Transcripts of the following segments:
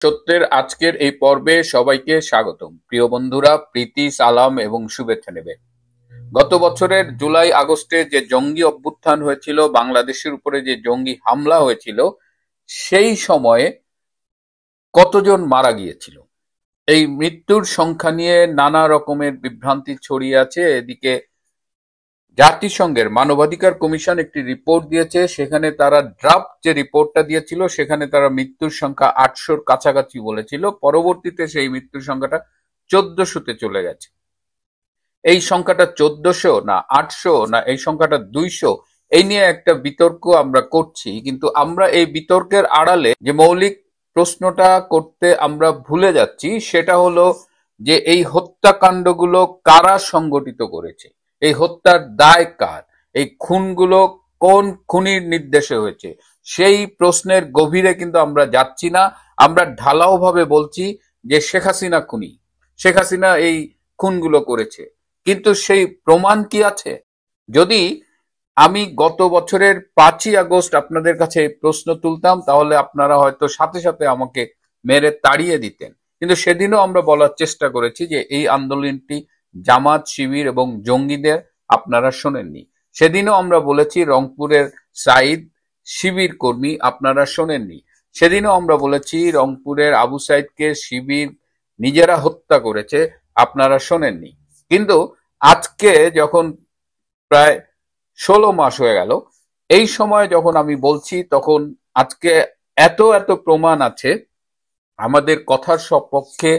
সত্যের আজকের এই পর্বে সবাইকে স্বাগতম। প্রিয় বন্ধুরা, প্রীতি, সালাম এবং শুভেচ্ছা নেবে। গত বছরের জুলাই আগস্টে যে জঙ্গি অভ্যুত্থান হয়েছিল, বাংলাদেশের উপরে যে জঙ্গি হামলা হয়েছিল, সেই সময়ে কতজন মারা গিয়েছিল, এই মৃত্যুর সংখ্যা নিয়ে নানা রকমের বিভ্রান্তি ছড়িয়ে আছে। এদিকে জাতিসংঘের মানবাধিকার কমিশন একটি রিপোর্ট দিয়েছে, সেখানে তারা ড্রাফট যে রিপোর্টটা দিয়েছিল সেখানে তারা মৃত্যুর সংখ্যা 800-র কাছাকাছি বলেছিল। পরবর্তীতে সেই মৃত্যুর সংখ্যাটা 1400-তে চলে গেছে। এই সংখ্যাটা 1400 না 800 না এই সংখ্যাটা 200, এই নিয়ে একটা বিতর্ক আমরা করছি, কিন্তু আমরা এই বিতর্কের আড়ালে যে মৌলিক প্রশ্নটা করতে আমরা ভুলে যাচ্ছি সেটা হলো যে এই হত্যাকাণ্ডগুলো কারা সংগঠিত করেছে, এই হত্যার দায় কার, এই খুনগুলো কোন খুনির নির্দেশে হয়েছে, সেই প্রশ্নের গভীরে কিন্তু আমরা যাচ্ছি না। আমরা ঢালাও ভাবে বলছি যে শেখ হাসিনা খুনি, শেখ হাসিনা এই খুনগুলো করেছে, কিন্তু সেই প্রমাণ কি আছে? যদি আমি গত বছরের 5ই আগস্ট আপনাদের কাছে এই প্রশ্ন তুলতাম তাহলে আপনারা হয়তো সাথে সাথে আমাকে মেরে তাড়িয়ে দিতেন, কিন্তু সেদিনও আমরা বলার চেষ্টা করেছি যে এই আন্দোলনটি জামাত, শিবির এবং জঙ্গিদের, আপনারা শোনেননি। সেদিনও আমরা বলেছি রংপুরের সাইদ শিবির কর্মী, আপনারা শোনেননি। সেদিনও আমরা বলেছি রংপুরের আবু সাইদকে শিবির নিজেরা হত্যা করেছে, আপনারা শোনেননি। কিন্তু আজকে যখন প্রায় 16 মাস হয়ে গেল, এই সময় যখন আমি বলছি তখন আজকে এত এত প্রমাণ আছে আমাদের কথার সপক্ষে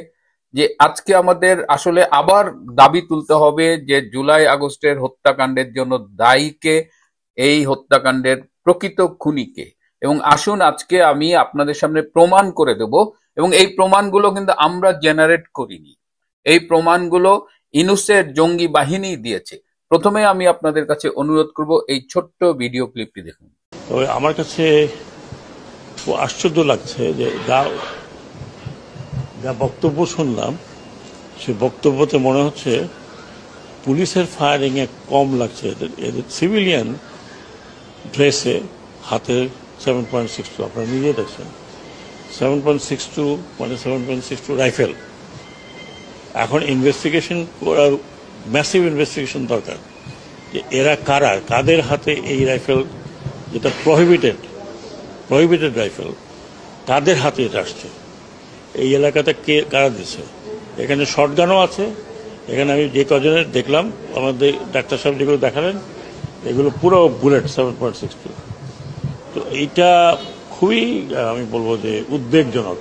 যে আজকে আমাদের আসলে আবার দাবি তুলতে হবে যে জুলাই আগস্টের হত্যাকাণ্ডের জন্য দায়ীকে, এই হত্যাকাণ্ডের প্রকৃত খুনিকে। এবং আসুন আজকে আমি আপনাদের সামনে প্রমাণ করে দেব, এবং এই প্রমাণগুলো কিন্তু আমরা জেনারেট করিনি, এই প্রমাণগুলো ইনুসের জঙ্গি বাহিনী দিয়েছে। প্রথমে আমি আপনাদের কাছে অনুরোধ করব এই ছোট্ট ভিডিও ক্লিপটি দেখুন। তবে আমার কাছে খুব আশ্চর্য লাগছে যে যা বক্তব্য শুনলাম, সে বক্তব্যতে মনে হচ্ছে পুলিশের ফায়ারিং এ কম লাগছে, এদের সিভিলিয়ান ড্রেসে হাতে 7.62, আপনারা নিজে দেখছেন 7.62 মানে 7.62 রাইফেল। এখন ইনভেস্টিগেশন করার, ম্যাসিভ ইনভেস্টিগেশন দরকার যে এরা কারা, কাদের হাতে এই রাইফেল, যেটা প্রহিবিটেড রাইফেল, কাদের হাতে এটা আসছে, এই এলাকাতে কে কারা দিচ্ছে। এখানে শর্টগানও আছে, এখানে আমি যে কজনের দেখলাম, আমাদের ডাক্তার সাহেব যেগুলো দেখালেন এগুলো পুরো বুলেট 7.62। তো এইটা খুবই আমি বলবো যে উদ্বেগজনক।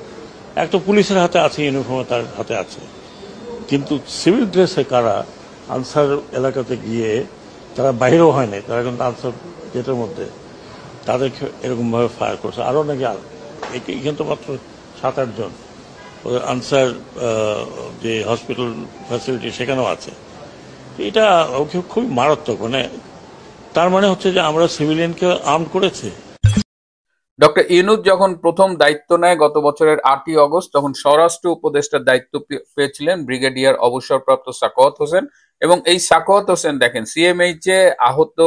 একটা পুলিশের হাতে আছে, ইউনিফর্মে তার হাতে আছে, কিন্তু সিভিল ড্রেসে কারা আনসার এলাকাতে গিয়ে, তারা বাইরেও হয় নাই, তারা কিন্তু আনসার গেটের মধ্যে তাদেরকে এরকমভাবে ফায়ার করছে। আরও নাকি এখানে তো মাত্র 7-8 জন, ওদের আনসার যে হসপিটাল ফ্যাসিলিটি সেখানেও আছে। এটা খুবই মারাত্মক। মানে তার মানে হচ্ছে যে আমরা সিভিলিয়ানকে আর্ম করেছি। ডক্টর ইউনূস যখন প্রথম দায়িত্ব নেয় গত বছরের 8ই আগস্ট, তখন স্বরাষ্ট্র উপদেষ্টার দায়িত্ব পেয়েছিলেন ব্রিগেডিয়ার অবসরপ্রাপ্ত সাখাওয়াত হোসেন। এবং এই সাখাওয়াত হোসেন দেখেন সিএমএইচ এ আহত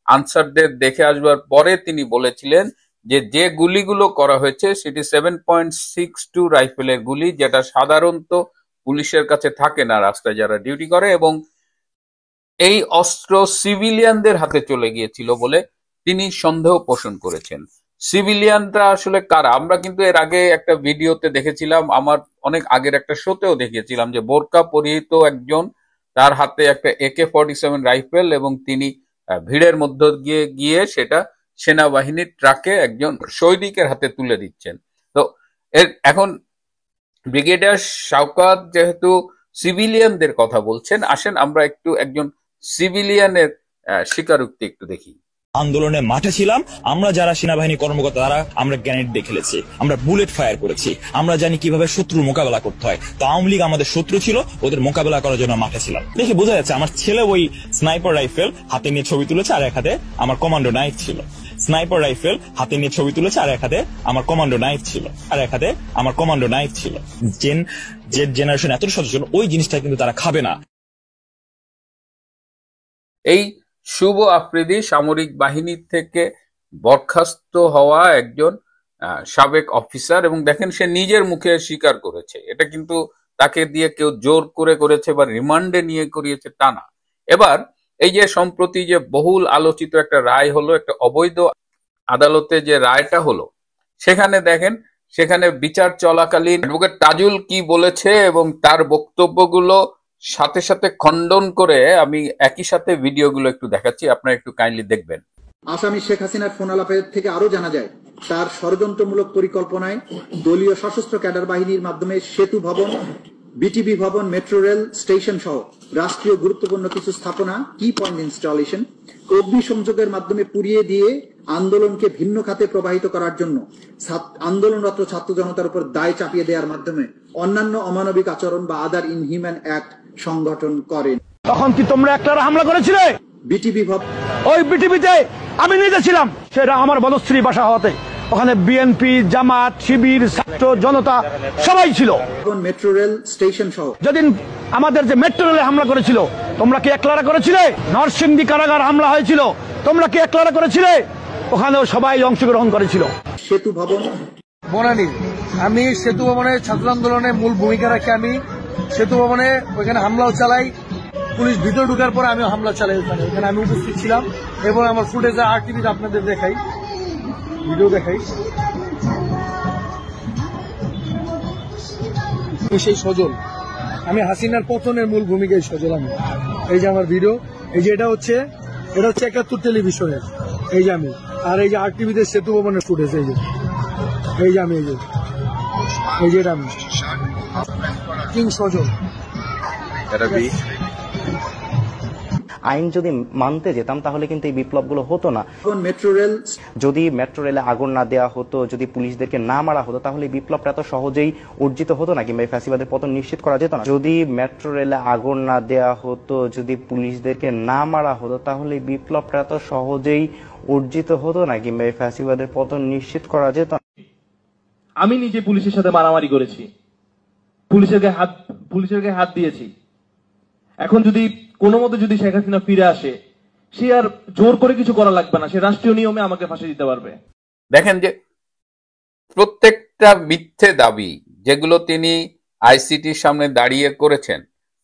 আনসারদের দেখে আসবার পরে তিনি বলেছিলেন যে যে গুলিগুলো করা হয়েছে সেটি 7.62 রাইফেলের গুলি, যেটা সাধারণত পুলিশের কাছে থাকে না রাস্তায় যারা ডিউটি করে, এবং এই অস্ত্র সিভিলিয়ানদের হাতে চলে গিয়েছিল বলে তিনি সন্দেহ পোষণ করেছেন। সিভিলিয়ানরা আসলে কারা? আমরা কিন্তু এর আগে একটা ভিডিওতে দেখেছিলাম, আমার অনেক আগের একটা শোতেও দেখিয়েছিলাম যে বোরকা পরিহিত একজন, তার হাতে একটা AK-47 রাইফেল, এবং তিনি ভিড়ের মধ্য দিয়ে গিয়ে সেটা সেনাবাহিনীর ট্রাকে একজন সৈনিকের হাতে তুলে দিচ্ছেন। তো এখন ব্রিগেডিয়ার শওকত যেহেতু সিভিলিয়ানদের কথা বলছেন, আসেন আমরা একটু একজন সিভিলিয়ানের স্বীকারোক্তি একটু দেখি। আন্দোলনের মাঠে ছিলাম আমরা, যারা সেনাবাহিনী কর্মকর্তা তারা, আমরা গ্রেনেড দিয়ে খেলেছি, আমরা বুলেট ফায়ার করেছি, আমরা জানি কিভাবে শত্রুর মোকাবেলা করতে হয়। তো আওয়ামী লীগ আমাদের শত্রু ছিল, ওদের মোকাবেলা করার জন্য মাঠে ছিলাম। দেখে বোঝা যাচ্ছে আমার ছেলে ওই স্নাইপার রাইফেল হাতে নিয়ে ছবি তুলেছে, আর এক হাতে আমার কমান্ডো নাইফ ছিল। স্নাইপার রাইফেল হাতে নিয়ে ছবি তুলেছে, আর এক হাতে আমার কমান্ডো নাইফ ছিল, আর এক হাতে আমার কমান্ডো নাইফ ছিল। যে জেনারেশন এত সচেতন, ওই জিনিসটা কিন্তু তারা খাবে না। এই শুভ আফ্রিদি সামরিক বাহিনী থেকে বরখাস্ত হওয়া একজন সাবেক অফিসার, এবং দেখেন সে নিজের মুখে স্বীকার করেছে। এটা কিন্তু তাকে দিয়ে কেউ জোর করে করেছে বা রিমান্ডে নিয়ে করিয়েছে তা না। এবার এই যে সম্প্রতি যে বহুল আলোচিত একটা রায় হলো, একটা অবৈধ আদালতে যে রায়টা হলো, সেখানে দেখেন, সেখানে বিচার চলাকালীন অ্যাডভোকেট তাজুল কি বলেছে এবং তার বক্তব্যগুলো সাথে সাথে খণ্ডন করে আমি একই সাথে ভিডিওগুলো একটু দেখাচ্ছি, আপনারা একটু কাইন্ডলি দেখবেন। আসামি শেখ হাসিনার ফোন আলাপের থেকে আরো জানা যায় তার ষড়যন্ত্রমূলক পরিকল্পনায় দলীয় সশস্ত্র ক্যাডার বাহিনীর মাধ্যমে সেতু ভবন, বিটিবি ভবন, মেট্রো রেল স্টেশন সহ রাষ্ট্রীয় গুরুত্বপূর্ণ কিছু স্থাপনা কি পয়েন্ট ইনস্টলেশন অগ্নিসংযোগের মাধ্যমে পুড়িয়ে দিয়ে আন্দোলনকে ভিন্ন খাতে প্রবাহিত করার জন্য আন্দোলনরত ছাত্র জনতার উপর দায় চাপিয়ে দেওয়ার মাধ্যমে অন্যান্য অমানবিক আচরণ বা আদার ইনহিউম্যান অ্যাক্ট সংগঠন করেন। তখন কি তোমরা একটারা হামলা করেছিলে? বিটিবি ভবন, ওই বিটিভিতে আমি নিজে ছিলাম, সেটা আমার বনশ্রী বাসা হওয়াতে ওখানে বিএনপি, জামাত, শিবির, ছাত্র জনতা সবাই ছিল। মেট্রো রেল স্টেশন সহ যেদিন আমাদের যে মেট্রো রেলে হামলা করেছিল, তোমরা কি একলারা করেছিলে? নরসিংদী কারাগার হামলা হয়েছিল, তোমরা কি একলারা করেছিলে? ওখানেও সবাই অংশগ্রহণ করেছিল। সেতু ভবন বনানী, আমি সেতু ভবনে ছাত্র আন্দোলনে মূল ভূমিকা রাখি। আমি সেতু ভবনে ওইখানে হামলাও চালাই, পুলিশ ভিতরে ঢুকার পরে আমি হামলা চালাই ওখানে আমি উপস্থিত ছিলাম এবং আমার ফুটেজ আরটিভিতে আপনাদের দেখাই, ভিডিও দেখাই। সেই সজল, আমি হাসিনার পতনের মূল ভূমিকায় সজল আমি। এই যে আমার ভিডিও, এই যে এটা হচ্ছে ৭১ টেলিভিশনের, এই যে আমি, আর এই যে আরটিভিতে সেতু ভবনের ফুটেজ, এই যে আমি, এই যে এটা আমি কিং সজল। আইন যদি মানতে যেতাম তাহলে কিন্তু এই বিপ্লবগুলো হতো না। মেট্রো রেল, যদি মেট্রো রেলে আগুন না দেওয়া হতো, যদি পুলিশদেরকে না মারা হতো, তাহলে বিপ্লবটা এত সহজেই অর্জিত হতো না, কিংবা ফ্যাসিবাদের পতন নিশ্চিত করা যেত না। যদি মেট্রো রেলে আগুন না দেওয়া হতো, যদি পুলিশদেরকে না মারা হতো, তাহলে বিপ্লবটা এত সহজেই অর্জিত হতো না, কিংবা ফ্যাসিবাদের পতন নিশ্চিত করা যেত না। আমি নিজে পুলিশের সাথে মারামারি করেছি, পুলিশের গায়ে হাত দিয়েছি। এখন যদি কোনো মতে যদি শেখ হাসিনা ফিরে আসে, সে আর জোর করে কিছু করা লাগবে না, সে রাষ্ট্রীয় নিয়মে আমাকে ফাঁসি দিতে পারবে। দেখেন যে প্রত্যেকটা মিথ্যে দাবি যেগুলো তিনি আইসিটির সামনে দাঁড়িয়ে করেছেন,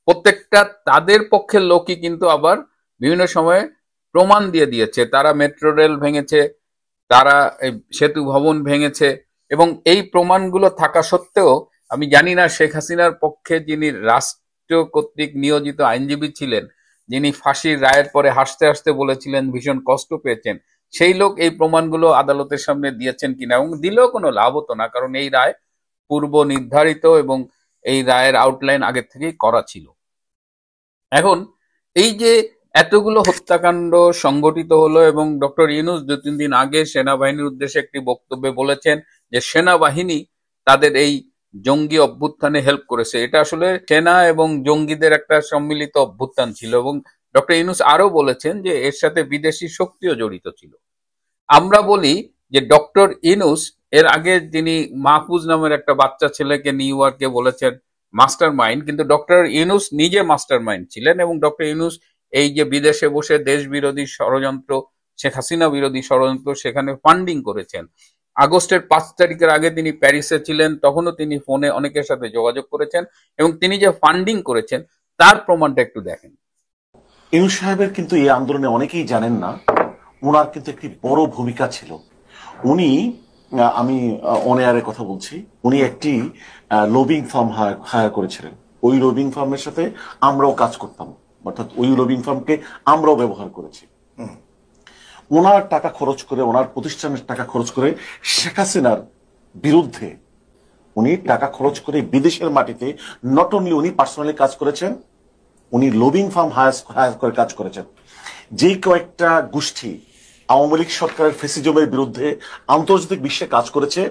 প্রত্যেকটা তাদের পক্ষের লোকই কিন্তু আবার বিভিন্ন সময়ে প্রমাণ দিয়ে দিয়েছে। তারা মেট্রো রেল ভেঙেছে, তারা সেতু ভবন ভেঙেছে, এবং এই প্রমাণগুলো থাকা সত্ত্বেও আমি জানি না শেখ হাসিনার পক্ষে যিনি রাষ্ট্র কর্তৃক নিয়োজিত আইনজীবী ছিলেন, যিনি ফাঁসির রায়ের পরে হাসতে হাসতে বলেছিলেন ভীষণ কষ্ট পেয়েছেন, সেই লোক এই প্রমাণগুলো আদালতের সামনে দিয়েছেন কিনা, এবং দিলেও কোনো লাভ হতো না, কারণ এই রায় পূর্ব নির্ধারিত এবং এই রায়ের আউটলাইন আগে থেকেই করা ছিল। এখন এই যে এতগুলো হত্যাকাণ্ড সংগঠিত হলো, এবং ডক্টর ইউনূস ২-৩ দিন আগে সেনাবাহিনীর উদ্দেশ্যে একটি বক্তব্যে বলেছেন যে সেনাবাহিনী তাদের এই জঙ্গি অভ্যুত্থানে হেল্প করেছে। এটা আসলে সেনা এবং জঙ্গিদের একটা সম্মিলিত অভ্যুত্থান ছিল, এবং ডক্টর ইউনূস আরো বলেছেন যে এর সাথে বিদেশি শক্তিও জড়িত ছিল। আমরা বলি যে ডক্টর ইউনূস এর আগে যিনি মাহফুজ নামের একটা বাচ্চা ছেলেকে নিউ ইয়র্কে বলেছেন মাস্টার মাইন্ড, কিন্তু ডক্টর ইউনূস নিজে মাস্টার মাইন্ড ছিলেন, এবং ডক্টর ইউনূস এই যে বিদেশে বসে দেশ বিরোধী ষড়যন্ত্র, শেখ হাসিনা বিরোধী ষড়যন্ত্র, সেখানে ফান্ডিং করেছেন। আগস্টের ৫ তারিখের আগে তিনি প্যারিসে ছিলেন, তখনও তিনি ফোনে অনেকের সাথে যোগাযোগ করেছেন, এবং তিনি যে ফান্ডিং করেছেন তার প্রমাণটা একটু দেখেন। ইউনূস সাহেবের কিন্তু এই আন্দোলনে অনেকেই জানেন না, ওনার কিন্তু একটি বড় ভূমিকা ছিল। উনি, আমি অন এয়ারে কথা বলছি, উনি একটি লবিং ফার্ম হায়ার করেছিলেন। ওই লবিং ফার্মের সাথে আমরাও কাজ করতাম, অর্থাৎ ওই লবিং ফার্মকে আমরাও ব্যবহার করেছি। ওনার টাকা খরচ করে, ওনার প্রতিষ্ঠানের টাকা খরচ করে শেখ হাসিনার বিরুদ্ধে উনি টাকা খরচ করে বিদেশের মাটিতে নট অনলি উনি পার্সোনালি কাজ করেছেন, উনি লবিং ফার্ম হায়ার করে কাজ করেছেন। যে কয়েকটা গোষ্ঠী আওয়ামী লীগ সরকারের ফেসিজমের বিরুদ্ধে আন্তর্জাতিক বিশ্বে কাজ করেছে,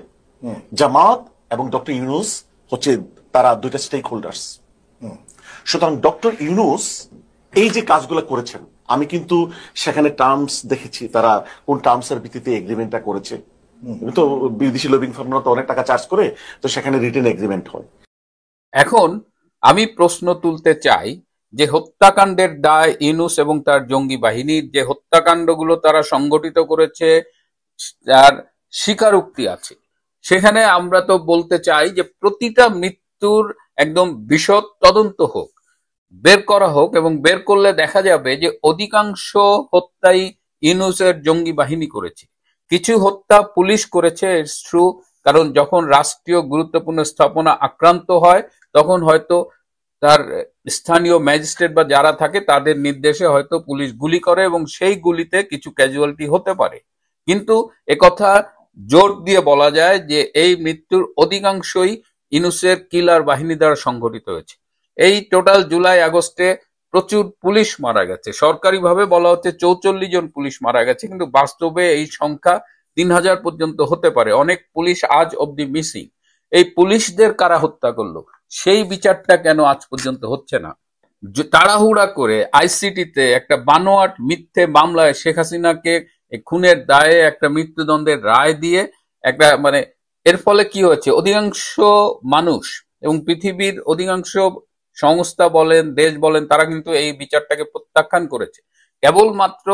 জামাত এবং ডক্টর ইউনূস হচ্ছে তারা দুইটা স্টেক হোল্ডার্স। সুতরাং ডক্টর ইউনূস এই যে কাজগুলো করেছেন, আমি কিন্তু সেখানে টার্মস দেখেছি, তারা কোন টার্মস এর ভিত্তিতে এগ্রিমেন্টটা করেছে। তো বিদেশি লবিং ফার্মরা তো অনেক টাকা চার্জ করে, তো সেখানে রিটেন এগ্রিমেন্ট হয়। এখন আমি প্রশ্ন তুলতে চাই যে হত্যাকাণ্ডের দায় ইউনূস এবং তার জঙ্গি বাহিনীর, যে হত্যাকাণ্ডগুলো তারা সংগঠিত করেছে তার স্বীকারোক্তি আছে, সেখানে আমরা তো বলতে চাই যে প্রতিটা মৃত্যুর একদম বিশদ তদন্ত হোক, বের করা হোক, এবং বের করলে দেখা যাবে যে অধিকাংশ হত্যাই ইউনূসের জঙ্গি বাহিনী করেছে। কিছু হত্যা পুলিশ করেছে, ইটস ট্রু, কারণ যখন রাষ্ট্রীয় গুরুত্বপূর্ণ স্থাপনা আক্রান্ত হয় তখন হয়তো তার স্থানীয় ম্যাজিস্ট্রেট বা যারা থাকে তাদের নির্দেশে হয়তো পুলিশ গুলি করে এবং সেই গুলিতে কিছু ক্যাজুয়ালিটি হতে পারে, কিন্তু একথা জোর দিয়ে বলা যায় যে এই মৃত্যুর অধিকাংশই ইউনূসের কিলার বাহিনী দ্বারা সংঘটিত হয়েছে। এই টোটাল জুলাই আগস্টে প্রচুর পুলিশ মারা গেছে, সরকারিভাবে বলা হচ্ছে 44 জন পুলিশ মারা গেছে, কিন্তু বাস্তবে এই সংখ্যা 3000 পর্যন্ত হতে পারে। অনেক পুলিশ আজ অব্দি মিসিং। এই পুলিশদের কারা হত্যা করলো সেই বিচারটা কেন আজ পর্যন্ত হচ্ছে না? তাড়াহুড়া করে আইসিটিতে একটা বানোয়াট মিথ্যে মামলায় শেখ হাসিনাকে খুনের দায়ে একটা মৃত্যুদণ্ডের রায় দিয়ে একটা মানে এর ফলে কি হয়েছে, অধিকাংশ মানুষ এবং পৃথিবীর অধিকাংশ সংস্থা বলেন, দেশ বলেন, তারা কিন্তু এই বিচারটাকে প্রত্যাখ্যান করেছে। কেবলমাত্র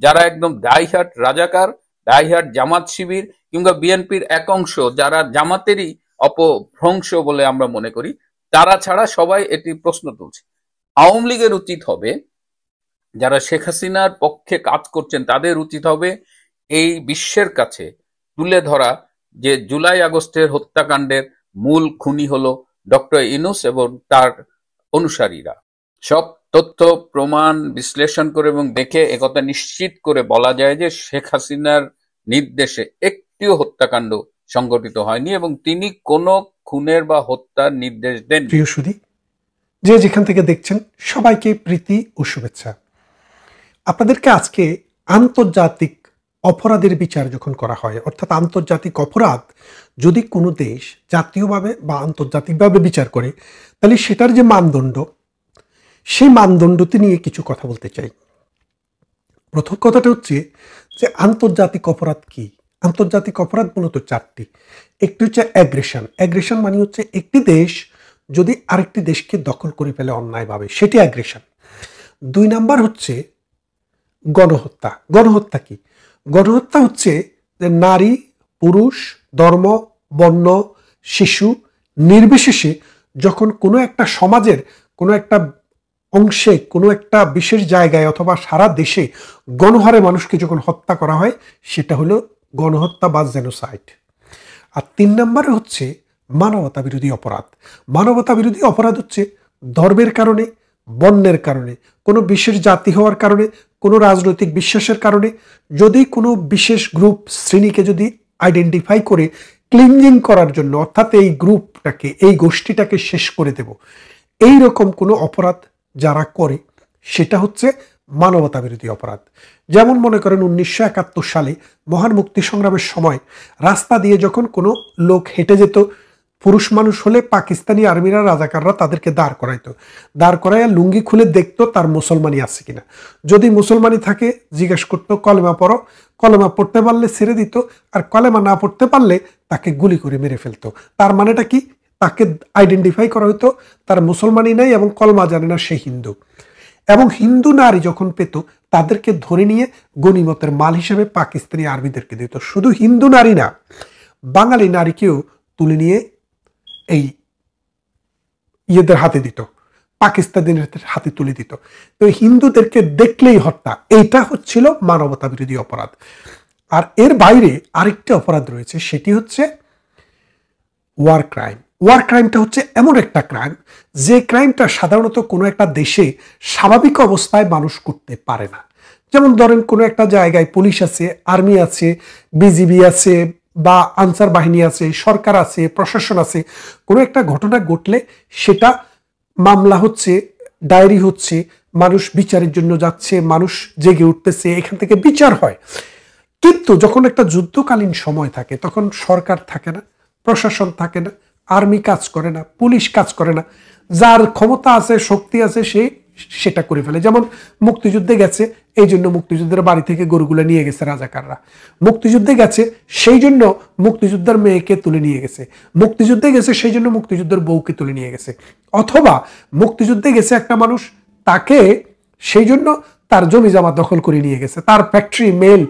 যারা একদম ডাইহার্ট রাজাকার, ডাইহার্ট জামাত শিবির কিংবা বিএনপির এক অংশ যারা জামাতেরই অপভ্রংশ বলে আমরা মনে করি, তারা ছাড়া সবাই এটি প্রশ্ন তুলছে। আওয়ামী লীগের উচিত হবে, যারা শেখ হাসিনার পক্ষে কাজ করছেন তাদের উচিত হবে এই বিশ্বের কাছে তুলে ধরা যে জুলাই আগস্টের হত্যাকাণ্ডের মূল খুনি হলো ডক্টর ইউনূস এবং তার অনুসারীরা। সব তথ্য প্রমাণ বিশ্লেষণ করে এবং দেখে একথা নিশ্চিত করে বলা যায় যে শেখ হাসিনার নির্দেশে একটিও হত্যাকাণ্ড সংঘটিত হয়নি এবং তিনি কোনো খুনের বা হত্যার নির্দেশ দেন। প্রিয় সুধী, যে যেখান থেকে দেখছেন সবাইকে প্রীতি ও শুভেচ্ছা। আপনাদেরকে আজকে আন্তর্জাতিক অপরাধের বিচার যখন করা হয়, অর্থাৎ আন্তর্জাতিক অপরাধ যদি কোনো দেশ জাতীয়ভাবে বা আন্তর্জাতিকভাবে বিচার করে, তাহলে সেটার যে মানদণ্ড, সেই মানদণ্ডটি নিয়ে কিছু কথা বলতে চাই। প্রথম কথাটা হচ্ছে যে আন্তর্জাতিক অপরাধ কি? আন্তর্জাতিক অপরাধ মূলত চারটি। একটি হচ্ছে অ্যাগ্রেশন। অ্যাগ্রেশন মানে হচ্ছে একটি দেশ যদি আরেকটি দেশকে দখল করে ফেলে অন্যায়ভাবে, সেটি অ্যাগ্রেশন। 2 নাম্বার হচ্ছে গণহত্যা। গণহত্যা কি? গণহত্যা হচ্ছে যে নারী, পুরুষ, ধর্ম, বর্ণ, শিশু নির্বিশেষে যখন কোনো একটা সমাজের কোনো একটা অংশে, কোনো একটা বিশেষ জায়গায় অথবা সারা দেশে গণহারে মানুষকে যখন হত্যা করা হয়, সেটা হলো গণহত্যা বা জেনোসাইড। আর 3 নম্বরে হচ্ছে মানবতা বিরোধী অপরাধ। মানবতা বিরোধী অপরাধ হচ্ছে ধর্মের কারণে, বর্ণের কারণে, কোনো বিশেষ জাতি হওয়ার কারণে, কোনো রাজনৈতিক বিশ্বাসের কারণে যদি কোনো বিশেষ গ্রুপ শ্রেণীকে যদি আইডেন্টিফাই করে ক্লিনজিং করার জন্য, অর্থাৎ এই গ্রুপটাকে, এই গোষ্ঠীটাকে শেষ করে দেব, এই রকম কোনো অপরাধ যারা করে সেটা হচ্ছে মানবতা বিরোধী অপরাধ। যেমন মনে করেন 1971 সালে মহান মুক্তি সংগ্রামের সময় রাস্তা দিয়ে যখন কোনো লোক হেঁটে যেত, পুরুষ মানুষ হলে পাকিস্তানি আর্মিরা, রাজাকাররা তাদেরকে দাঁড় করাইতো। দাঁড় করাইয়া লুঙ্গি খুলে দেখতো তার মুসলমানি আছে কিনা। যদি মুসলমানি থাকে জিজ্ঞেস করতো কলেমা পড়ো, কলেমা পড়তে পারলে ছেড়ে দিত, আর কলেমা না পড়তে পারলে তাকে গুলি করে মেরে ফেলতো। তার মানেটা কি? তাকে আইডেন্টিফাই করা হতো তার মুসলমানি নাই এবং কলমা জানে না, সে হিন্দু। এবং হিন্দু নারী যখন পেত তাদেরকে ধরে নিয়ে গনিমতের মাল হিসেবে পাকিস্তানি আর্মিদেরকে দিত। শুধু হিন্দু নারী না, বাঙালি নারীকেও তুলে নিয়ে এই ইয়েদের হাতে দিত, পাকিস্তানিদের হাতে তুলে দিত। তো হিন্দুদেরকে দেখলেই হত্যা, এইটা হচ্ছিল মানবতা বিরোধী অপরাধ। আর এর বাইরে আরেকটি অপরাধ রয়েছে, সেটি হচ্ছে ওয়ার ক্রাইম। ওয়ার ক্রাইমটা হচ্ছে এমন একটা ক্রাইম যে ক্রাইমটা সাধারণত কোনো একটা দেশে স্বাভাবিক অবস্থায় মানুষ করতে পারে না। যেমন ধরেন কোনো একটা জায়গায় পুলিশ আছে, আর্মি আছে, বিজিবি আছে বা আনসার বাহিনী আছে, সরকার আছে, প্রশাসন আছে, কোনো একটা ঘটনা ঘটলে সেটা মামলা হচ্ছে, ডায়েরি হচ্ছে, মানুষ বিচারের জন্য যাচ্ছে, মানুষ জেগে উঠতেছে, এখান থেকে বিচার হয়। কিন্তু যখন একটা যুদ্ধকালীন সময় থাকে তখন সরকার থাকে না, প্রশাসন থাকে না, আর্মি কাজ করে না, পুলিশ কাজ করে না। যার ক্ষমতা আছে, শক্তি আছে, সে সেটা করে ফেলে। যেমন মুক্তিযুদ্ধে গেছে, এই জন্য মুক্তিযুদ্ধের বাড়ি থেকে গরুগুলো নিয়ে গেছে রাজাকাররা। মুক্তিযুদ্ধে গেছে সেই জন্য মুক্তিযোদ্ধার মেয়েকে তুলে নিয়ে গেছে। মুক্তিযুদ্ধে গেছে সেই জন্য মুক্তিযুদ্ধের বউকে তুলে নিয়ে গেছে। অথবা মুক্তিযুদ্ধে গেছে একটা মানুষ, তাকে সেই জন্য তার জমি জমা দখল করে নিয়ে গেছে, তার ফ্যাক্টরি, মেল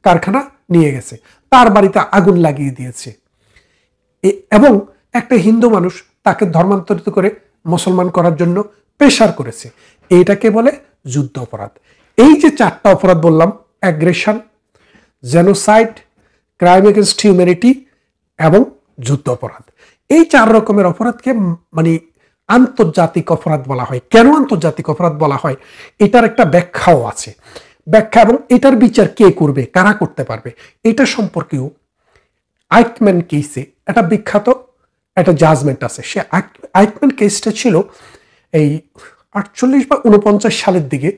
কারখানা নিয়ে গেছে, তার বাড়িতে আগুন লাগিয়ে দিয়েছে। এবং একটা হিন্দু মানুষ তাকে ধর্মান্তরিত করে মুসলমান করার জন্য প্রেসার করেছে, এইটাকে বলে যুদ্ধ অপরাধ। এই যে 4টা অপরাধ বললাম, aggression, genocide, crime against humanity এবং যুদ্ধ অপরাধ, এই 4 রকমের অপরাধকে মানে আন্তর্জাতিক অপরাধ বলা হয়। কেন আন্তর্জাতিক অপরাধ বলা হয় এটার একটা ব্যাখ্যাও আছে, ব্যাখ্যা এবং এটার বিচার কে করবে, কারা করতে পারবে, এটা সম্পর্কেও আইকম্যান কেসে একটা বিখ্যাত একটা জাজমেন্ট আছে। সে আইকম্যান কেসটা ছিল এই 48 বা 49 সালের দিকে,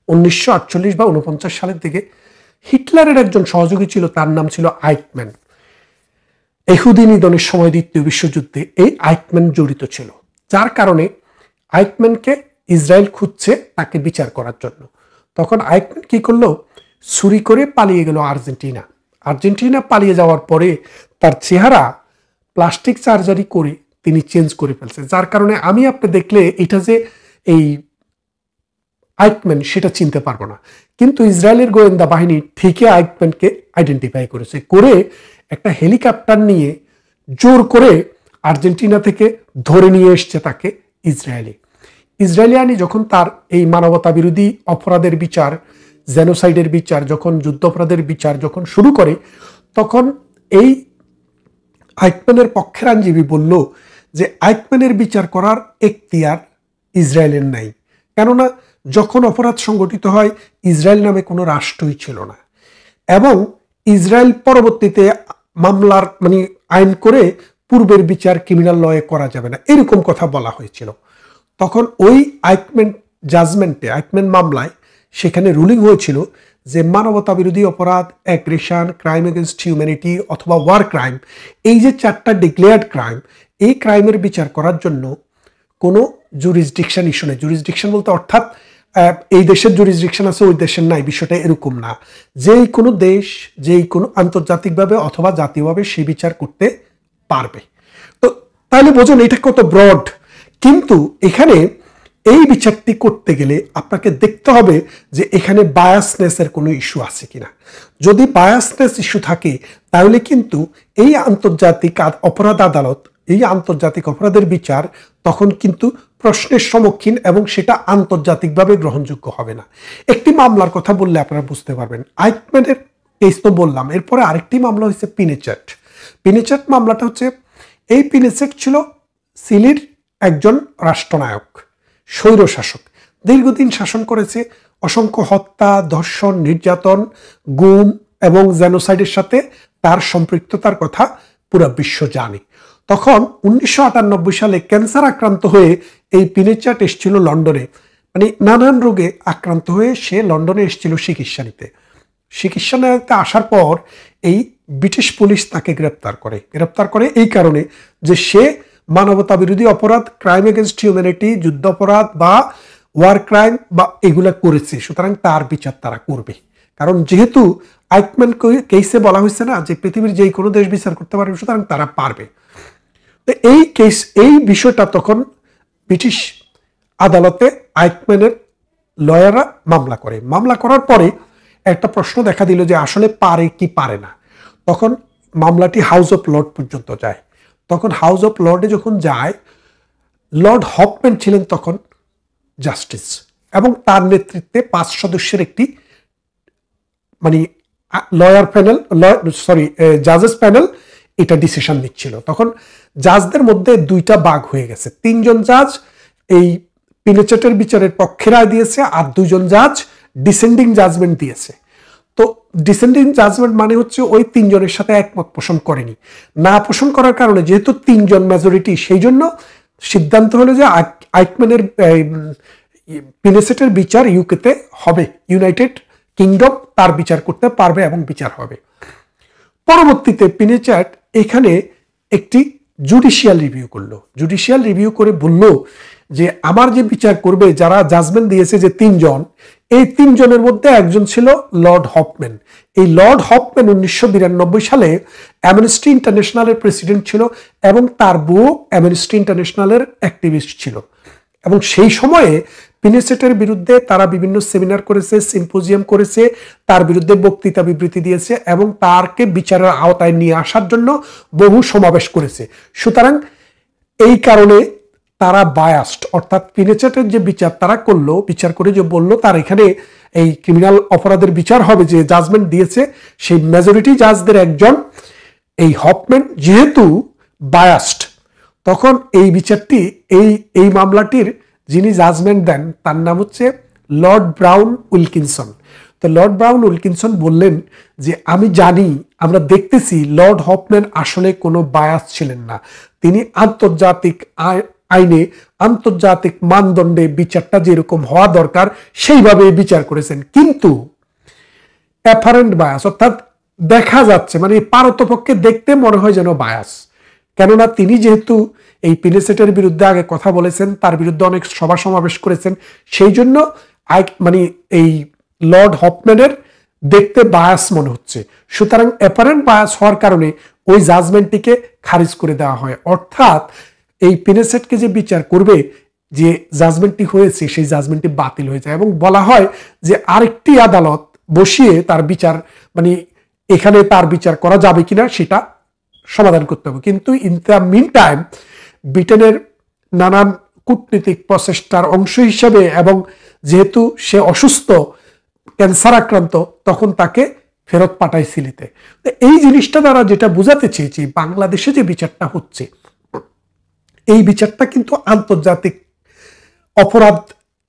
1948 বা 49 সালের দিকে। হিটলারের একজন সহযোগী ছিল, তার নাম ছিল আইকম্যান। ইহুদি নিধনের সময় দ্বিতীয় বিশ্বযুদ্ধে এই আইকম্যান জড়িত ছিল, যার কারণে আইকম্যানকে ইসরায়েল খুঁজছে তাকে বিচার করার জন্য। তখন আইকম্যান কি করলো, চুরি করে পালিয়ে গেল আর্জেন্টিনা পালিয়ে যাওয়ার পরে তার চেহারা প্লাস্টিক সার্জারি করে তিনি চেঞ্জ করে ফেলছে, যার কারণে আমি আপনি দেখলে এটা যে এই আইকম্যান সেটা চিনতে পারবো না। কিন্তু ইসরায়েলের গোয়েন্দা বাহিনী ঠিকই আইকম্যানকে আইডেন্টিফাই করেছে, করে একটা হেলিকপ্টার নিয়ে জোর করে আর্জেন্টিনা থেকে ধরে নিয়ে এসছে তাকে ইসরায়েলি আইনি যখন তার এই মানবতা বিরোধী অপরাধের বিচার, জেনোসাইডের বিচার, যখন যুদ্ধ অপরাধের বিচার যখন শুরু করে, তখন এই আইকম্যানের পক্ষের আইনজীবী বলল যে আইকম্যানের বিচার করার এখতিয়ার ইসরায়েলের নাই, কেননা যখন অপরাধ সংগঠিত হয় ইসরায়েল নামে কোনো রাষ্ট্রই ছিল না, এবং ইসরায়েল পরবর্তীতে মামলার মানে আইন করে পূর্বের বিচার ক্রিমিনাল লয়ে করা যাবে না, এরকম কথা বলা হয়েছিল। তখন ওই আইকম্যান মামলায় সেখানে রুলিং হয়েছিল যে মানবতা বিরোধী অপরাধ, অ্যাগ্রেশন, ক্রাইম এগেনস্ট হিউম্যানিটি অথবা ওয়ার ক্রাইম, এই যে 4টা ডিক্লেয়ার্ড ক্রাইম, এই ক্রাইমের বিচার করার জন্য কোনো জুরিসডিকশন ইস্যু নেই। জুরিসডিকশন বলতে অর্থাৎ এই দেশের জুরিসডিকশন আছে ওই দেশের নাই, বিষয়টা এরকম না। যেই কোনো দেশ যেই কোনো আন্তর্জাতিকভাবে অথবা জাতীয়ভাবে সেই বিচার করতে পারবে। তো তাহলে বোঝুন এটা কত ব্রড। কিন্তু এখানে এই বিচারটি করতে গেলে আপনাকে দেখতে হবে যে এখানে বায়াসনেসের কোনো ইস্যু আছে কিনা। যদি বায়াসনেস ইস্যু থাকে তাহলে কিন্তু এই আন্তর্জাতিক অপরাধ আদালত, এই আন্তর্জাতিক অপরাধের বিচার তখন কিন্তু প্রশ্নের সম্মুখীন এবং সেটা আন্তর্জাতিকভাবে গ্রহণযোগ্য হবে না। একটি মামলার কথা বললে আপনারা বুঝতে পারবেন। আইকম্যানের কেস তো বললাম, এরপরে আরেকটি মামলা হচ্ছে পিনেচেট মামলাটা হচ্ছে, এই পিনেচেট ছিল চিলির একজন রাষ্ট্রনায়ক, স্বৈরশাসক, দীর্ঘদিন শাসন করেছে, অসংখ্য হত্যা, ধর্ষণ, নির্যাতন, গুম এবং জেনোসাইডের সাথে তার সম্পৃক্ততার কথা পুরো বিশ্ব জানে। তখন 1998 সালে ক্যান্সার আক্রান্ত হয়ে এই পিনেচেট এসেছিল লন্ডনে, মানে নানান রোগে আক্রান্ত হয়ে সে লন্ডনে এসেছিল চিকিৎসা নিতে আসার পর এই ব্রিটিশ পুলিশ তাকে গ্রেপ্তার করে এই কারণে যে সে মানবতা বিরোধী অপরাধ, ক্রাইম এগেনস্ট হিউম্যানিটি, যুদ্ধ অপরাধ বা ওয়ার ক্রাইম বা এগুলা করেছে, সুতরাং তার বিচার তারা করবে। কারণ যেহেতু আইকম্যান কেসে বলা হয়েছে না যে পৃথিবীর যে কোনো দেশ বিচার করতে পারবে, সুতরাং তারা পারবে। তো এই বিষয়টা তখন ব্রিটিশ আদালতে আইকম্যানের লয়াররা মামলা করার পরে একটা প্রশ্ন দেখা দিল যে আসলে পারে কি পারে না। তখন মামলাটি হাউস অফ লর্ড পর্যন্ত যায়। তখন হাউস অফ লর্ডে যখন যায়, লর্ড হফম্যান ছিলেন তখন জাস্টিস, এবং তার নেতৃত্বে 5 সদস্যের একটি মানে জাজেস প্যানেল এটা ডিসিশন নিচ্ছিল। তখন জাজদের মধ্যে 2টা ভাগ হয়ে গেছে, 3 জন জাজ এই পিনেচেটের বিচারের পক্ষে রায় দিয়েছে আর 2 জন জাজ ডিসেন্ডিং জাজমেন্ট দিয়েছে। তো ডিসেন্ডিং জাজমেন্ট মানে হচ্ছে ওই 3 জনের সাথে একমত পোষণ করেনি, না পোষণ করার কারণে যেহেতু 3 জন মেজরিটি, সেই জন্য সিদ্ধান্ত হলো যে আইকম্যানের পিনেচেটের বিচার ইউকেতে হবে, ইউনাইটেড কিংডম তার বিচার করতে পারবে এবং বিচার হবে। পরবর্তীতে পিনেচেট এখানে একটি জুডিশিয়াল রিভিউ করে বলল যে আমার যে বিচার করবে, যারা জাজমেন্ট দিয়েছে যে 3 জন, এই 3 জনের মধ্যে একজন ছিল লর্ড হফম্যান। এই লর্ড হফম্যান 1992 সালে অ্যামনেস্টি ইন্টারন্যাশনালের প্রেসিডেন্ট ছিল এবং তার বউ অ্যামনেস্টি ইন্টারন্যাশনালের অ্যাক্টিভিস্ট ছিল, এবং সেই সময়ে পিনেসেটের বিরুদ্ধে তারা বিভিন্ন সেমিনার করেছে, সিম্পোজিয়াম করেছে, তার বিরুদ্ধে বক্তৃতা বিবৃতি দিয়েছে এবং তারকে বিচারের আওতায় নিয়ে আসার জন্য বহু সমাবেশ করেছে। সুতরাং এই কারণে তারা বায়াসড, অর্থাৎ পিনেসেটের যে বিচার তারা করলো, বিচার করে যে বললো তার এখানে এই ক্রিমিনাল অপরাধের বিচার হবে, যে জাজমেন্ট দিয়েছে সেই মেজরিটি জাজদের একজন এই হফম্যান যেহেতু বায়াসড, তখন এই বিচারটি এই মামলাটির যিনি জাজমেন্ট দেন তার নাম হচ্ছে লর্ড ব্রাউন উইলকিনসন। তো লর্ড ব্রাউন উইলকিনসন বললেন যে আমি জানি, আমরা দেখতেছি লর্ড হফম্যান আসলে কোনো বায়াস ছিলেন না, তিনি আন্তর্জাতিক আইনে আন্তর্জাতিক মানদণ্ডে বিচারটা যেরকম হওয়া দরকার সেইভাবে বিচার করেছেন, কিন্তু অ্যাপারেন্ট বায়াস, অর্থাৎ দেখা যাচ্ছে মানে পারতপক্ষে দেখতে মনে হয় যেন বায়াস। কেননা তিনি যেহেতু এই পিনেসেটের বিরুদ্ধে আগে কথা বলেছেন, তার বিরুদ্ধে অনেক সভা সমাবেশ করেছেন, সেই জন্য মানে এই লর্ড হফম্যানের দেখতে বায়াস মনে হচ্ছে। সুতরাং অ্যাপারেন্ট বায়াস হওয়ার কারণে ওই জাজমেন্টটিকে খারিজ করে দেওয়া হয়, অর্থাৎ এই পিনেসেটকে যে বিচার করবে, যে জাজমেন্টটি হয়েছে সেই জাজমেন্টটি বাতিল হয়ে যায় এবং বলা হয় যে আরেকটি আদালত বসিয়ে তার বিচার মানে এখানে তার বিচার করা যাবে কিনা সেটা সমাধান করতে হবে। কিন্তু ইন দ্য মিন টাইম ব্রিটেনের নানান কূটনীতিক প্রচেষ্টার অংশ হিসেবে এবং যেহেতু সে অসুস্থ, ক্যান্সার আক্রান্ত, তখন তাকে ফেরত পাঠায় সিলেটে। তো এই জিনিসটা দ্বারা যেটা বোঝাতে চেয়েছি, বাংলাদেশে যে বিচারটা হচ্ছে এই বিচারটা কিন্তু আন্তর্জাতিক অপরাধ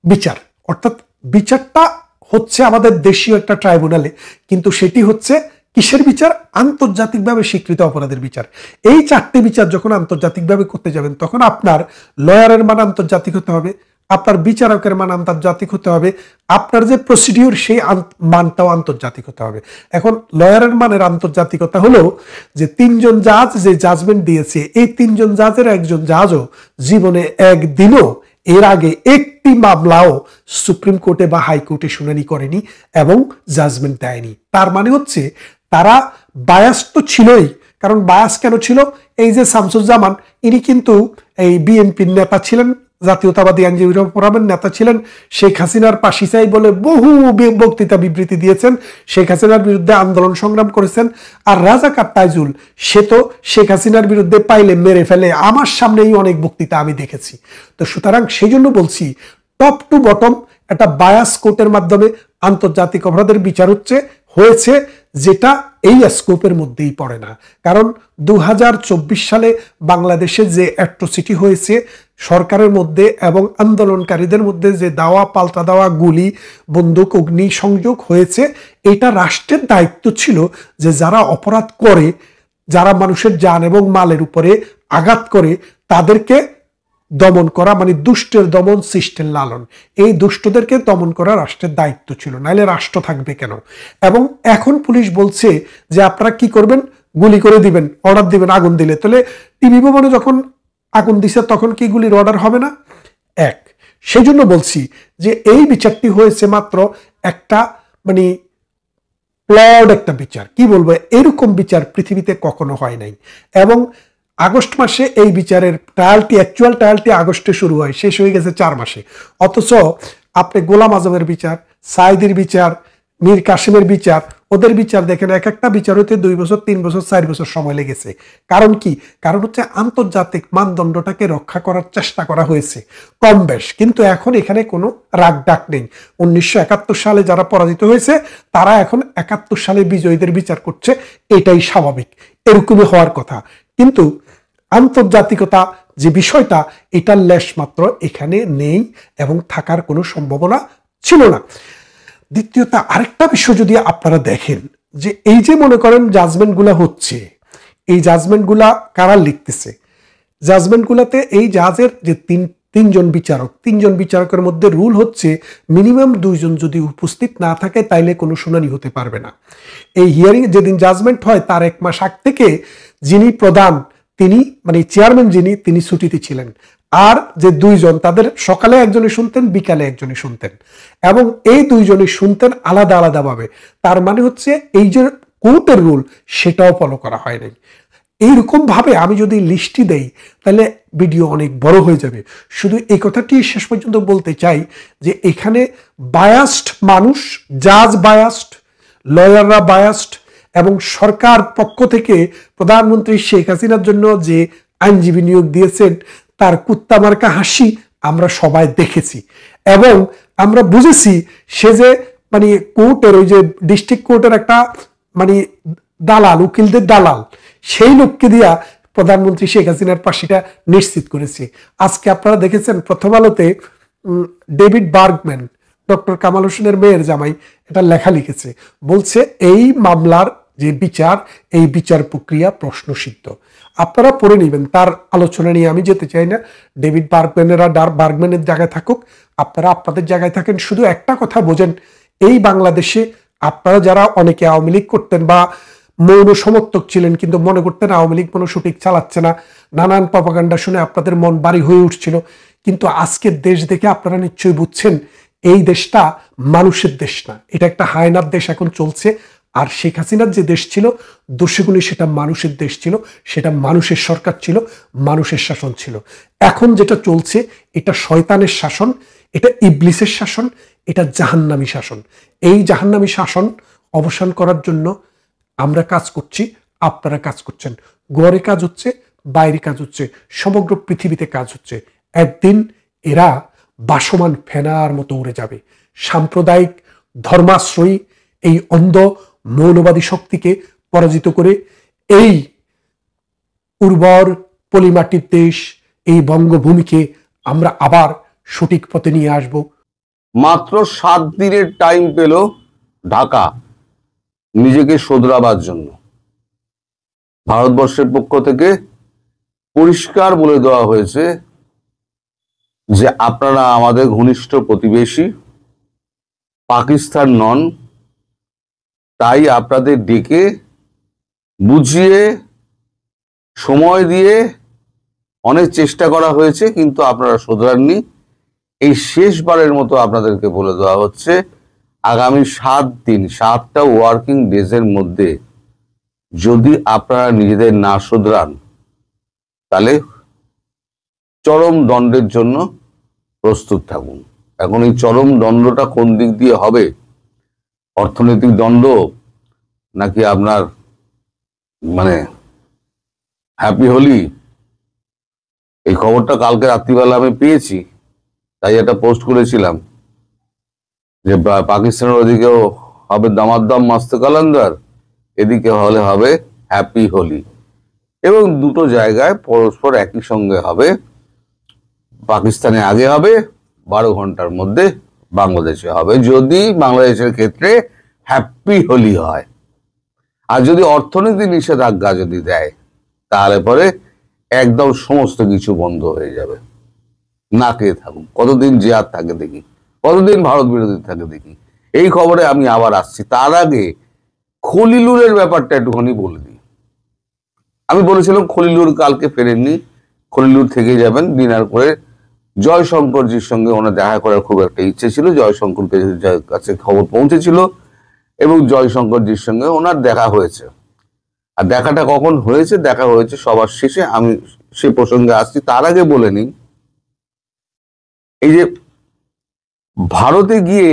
বিচার, অর্থাৎ বিচারটা হচ্ছে আমাদের দেশীয় একটা ট্রাইব্যুনালে, কিন্তু সেটি হচ্ছে কিসের বিচার? আন্তর্জাতিকভাবে স্বীকৃত অপরাধের বিচার। এই চারটি বিচার যখন আন্তর্জাতিকভাবে করতে যাবেন তখন আপনার লয়ারের মান আন্তর্জাতিক হতে হবে, আপনার বিচারকের মান আন্তর্জাতিক হতে হবে, আপনার যে প্রসিডিউর সেই মানটাও আন্তর্জাতিক হতে হবে। এখন লয়ারের মানের আন্তর্জাতিকতা হলো যে তিনজন জাজ যে জাজমেন্ট দিয়েছে, এই তিনজন জাজের একজন জাজও জীবনে একদিনও এর আগে একটি মামলাও সুপ্রিম কোর্টে বা হাইকোর্টে শুনানি করেনি এবং জাজমেন্ট দেয়নি। তার মানে হচ্ছে তারা বায়াস তো ছিলই। কারণ বায়াস কেন ছিল? এই যে শামসুজ্জামান, ইনি কিন্তু এই বিএনপির নেতা ছিলেন, জাতীয়তাবাদী আইনজীবী ফোরামের নেতা ছিলেন, শেখ হাসিনার পাশি চাই বলে বহু বক্তৃতা বিবৃতি দিয়েছেন, শেখ হাসিনার বিরুদ্ধে আন্দোলন সংগ্রাম করেছেন। আর রাজাকার তাইজুল, সে তো শেখ হাসিনার বিরুদ্ধে পাইলে মেরে ফেলে, আমার সামনেই অনেক বক্তৃতা আমি দেখেছি। তো সুতরাং সেই জন্য বলছি টপ টু বটম একটা বায়াস কোর্টের মাধ্যমে আন্তর্জাতিক অপরাধের বিচার হয়েছে, যেটা এই স্কোপের মধ্যেই পড়ে না। কারণ 2024 সালে বাংলাদেশে যে অ্যাট্রোসিটি হয়েছে সরকারের মধ্যে এবং আন্দোলনকারীদের মধ্যে, যে দাওয়া পাল্টা দেওয়া, গুলি, বন্দুক, অগ্নি সংযোগ হয়েছে, এটা রাষ্ট্রের দায়িত্ব ছিল যে যারা অপরাধ করে, যারা মানুষের জান এবং মালের উপরে আঘাত করে, তাদেরকে দমন করা, মানে দুষ্টের দমন সৃষ্টের লালন, এই দুষ্টদেরকে দমন করা রাষ্ট্রের দায়িত্ব ছিল, নাইলে রাষ্ট্র থাকবে কেন? এবং এখন পুলিশ বলছে যে আপনারা কি করবেন? গুলি করে দিবেন, অর্ডার দিবেন আগুন দিলে। তাহলে টিভি ভবনে যখন আগুন দিছে তখন কি গুলির অর্ডার হবে না? এক, সেই জন্য বলছি যে এই বিচারটি হয়েছে মাত্র একটা মানে প্লড একটা বিচার, কি বলবো, এরকম বিচার পৃথিবীতে কখনো হয় নাই। এবং আগস্ট মাসে এই বিচারের ট্রায়ালটি, অ্যাকচুয়াল ট্রায়ালটি আগস্টে শুরু হয়, শেষ হয়ে গেছে 4 মাসে। অথচ আপনি গোলাম আজমের বিচার, সাইদির বিচার, মীর কাসেমের বিচার, ওদের বিচার দেখেন, এক একটা বিচার হতে 2 বছর, 3 বছর, 4 বছর সময় লেগেছে। কারণ কি? কারণ হচ্ছে আন্তর্জাতিক মানদণ্ডটাকে রক্ষা করার চেষ্টা করা হয়েছে কম বেশ, কিন্তু এখন এখানে কোনো রাগ ডাক নেই। 1971 সালে যারা পরাজিত হয়েছে তারা এখন 71 সালে বিজয়ীদের বিচার করছে, এটাই স্বাভাবিক, এরকমই হওয়ার কথা। কিন্তু আন্তর্জাতিকতা যে বিষয়টা, এটার লেশ মাত্র এখানে নেই এবং থাকার কোনো সম্ভাবনা ছিল না। দ্বিতীয়ত আরেকটা বিষয় যদি আপনারা দেখেন, যে এই যে মনে করেন জাজমেন্টগুলা হচ্ছে, এই জাজমেন্টগুলা কারা লিখতেছে? জাজমেন্টগুলাতে এই জাজের যে তিনজন বিচারক, 3 জন বিচারকের মধ্যে রুল হচ্ছে মিনিমাম 2 জন যদি উপস্থিত না থাকে তাইলে কোনো শুনানি হতে পারবে না। এই হিয়ারিং যেদিন জাজমেন্ট হয় তার 1 মাস আগ থেকে যিনি প্রধান, তিনি মানে চেয়ারম্যান যিনি, তিনি ছুটিতে ছিলেন। আর যে 2 জন, তাদের সকালে একজনে শুনতেন, বিকালে একজনে শুনতেন, এবং এই 2 জনই শুনতেন আলাদা আলাদা ভাবে। তার মানে হচ্ছে এই যে কোর্টের রুল সেটাও ফলো করা হয় নাই। এইরকম ভাবে আমি যদি লিস্টটি দেই তাহলে ভিডিও অনেক বড় হয়ে যাবে। শুধু এই কথাটি শেষ পর্যন্ত বলতে চাই যে এখানে বায়াসড মানুষ, জাজ বায়াসড, লয়াররা বায়াসড, এবং সরকার পক্ষ থেকে প্রধানমন্ত্রী শেখ হাসিনার জন্য যে আইনজীবী নিয়োগ দিয়েছেন তার কুত্তা মার্কা হাসি আমরা সবাই দেখেছি, এবং আমরা বুঝেছি সে যে মানে কোর্টের ওই যে ডিস্ট্রিক্ট কোর্টের একটা মানে দালাল, উকিলদের দালাল, সেই লোককে দিয়া প্রধানমন্ত্রী শেখ হাসিনার ফাঁসিটা নিশ্চিত করেছে। আজকে আপনারা দেখেছেন প্রথম আলোতে ডেভিড বার্গম্যান, ডক্টর কামাল হোসেনের মেয়ের জামাই, এটা লেখা লিখেছে, বলছে এই মামলার যে বিচার, এই বিচার প্রক্রিয়া প্রশ্নসিদ্ধ। আপনারা পড়ে নেবেন, তার আলোচনা নিয়ে আমি যেতে চাই না। ডেভিড বার্গম্যানেরা বার্গম্যানের জায়গায় থাকুক, আপনারা আপনাদের জায়গায় থাকেন। শুধু একটা কথা বোঝেন, এই বাংলাদেশে আপনারা যারা অনেকে আওয়ামী লীগ করতেন বা মৌন সমর্থক ছিলেন কিন্তু মনে করতেন আওয়ামী লীগ কোনো সঠিক চালাচ্ছে না, নানান প্রপাগান্ডা শুনে আপনাদের মন ভারী হয়ে উঠছিল, কিন্তু আজকের দেশ দেখে আপনারা নিশ্চয়ই বুঝছেন এই দেশটা মানুষের দেশ না, এটা একটা হায়নার দেশ এখন চলছে। আর শেখ হাসিনার যে দেশ ছিল দোষীগুণী, সেটা মানুষের দেশ ছিল, সেটা মানুষের সরকার ছিল, মানুষের শাসন ছিল। এখন যেটা চলছে এটা শয়তানের শাসন, এটা ইবলিসের শাসন, এটা জাহান্নামী শাসন। এই জাহান্নামী শাসন অবসান করার জন্য আমরা কাজ করছি, আপনারা কাজ করছেন। ঘরে কাজ হচ্ছে, বাইরে কাজ হচ্ছে, সমগ্র পৃথিবীতে কাজ হচ্ছে। একদিন এরা বাসমান ফেনার মতো উড়ে যাবে। সাম্প্রদায়িক ধর্মাশ্রয়ী এই অন্ধ মৌলবাদী শক্তিকে পরাজিত করে এই উর্বর পলিমাটির দেশ, এই বঙ্গভূমিকে আমরা আবার সঠিক পথে নিয়ে আসব। মাত্র 7 দিনের টাইম পেল ঢাকা নিজেকে শোধরাবার জন্য। ভারতবর্ষের পক্ষ থেকে পরিষ্কার বলে দেওয়া হয়েছে যে আপনারা আমাদের ঘনিষ্ঠ প্রতিবেশী, পাকিস্তান নন, তাই আপনাদের ডেকে বুঝিয়ে সময় দিয়ে অনেক চেষ্টা করা হয়েছে, কিন্তু আপনারা শোধরাননি। এই শেষবারের মতো আপনাদেরকে বলে দেওয়া হচ্ছে আগামী 7 দিন, 7টা ওয়ার্কিং ডেজের মধ্যে যদি আপনারা নিজেদের না শোধরান তাহলে চরম দণ্ডের জন্য প্রস্তুত থাকুন। এখন এই চরম দণ্ডটা কোন দিক দিয়ে হবে, অর্থনৈতিক দণ্ড নাকি আপনার মানে হ্যাপি হোলি, এই খবরটা কালকে রাত্রিবেলা আমি পেয়েছি, তাই একটা পোস্ট করেছিলাম যে পাকিস্তানের ওদিকেও হবে দামাদ্দাম মাস্ত কালান্দার, এদিকে হলে হবে হ্যাপি হোলি, এবং দুটো জায়গায় পরস্পর একই সঙ্গে হবে। পাকিস্তানে আগে হবে, 12 ঘন্টার মধ্যে বাংলাদেশে হবে, যদি বাংলাদেশের ক্ষেত্রে হ্যাপি হোলি হয়। আর যদি অর্থনীতি নিষেধাজ্ঞা যদি দেয় তাহলে পরে একদম সমস্ত কিছু বন্ধ হয়ে যাবে। না খেয়ে থাকুন, কতদিন জিয়াদ থাকে দেখি, কতদিন ভারত বিরোধী থাকে দেখি। এই খবরে আমি আবার আসছি। তার আগে খলিলুরের ব্যাপারটা একটুখানি বলে দিই। আমি বলেছিলাম খলিলুর কালকে ফেরেননি, খলিলুর থেকে যাবেন ডিনার করে। জয়শঙ্করজির সঙ্গে ওনার দেখা করার খুব একটা ইচ্ছে ছিল, জয়শঙ্করকে কাছে খবর পৌঁছেছিল এবং জয়শঙ্করজির সঙ্গে ওনার দেখা হয়েছে। আর দেখাটা কখন হয়েছে? দেখা হয়েছে সবার শেষে, আমি সে প্রসঙ্গে আসছি। তার আগে বলে নিই, এই যে ভারতে গিয়ে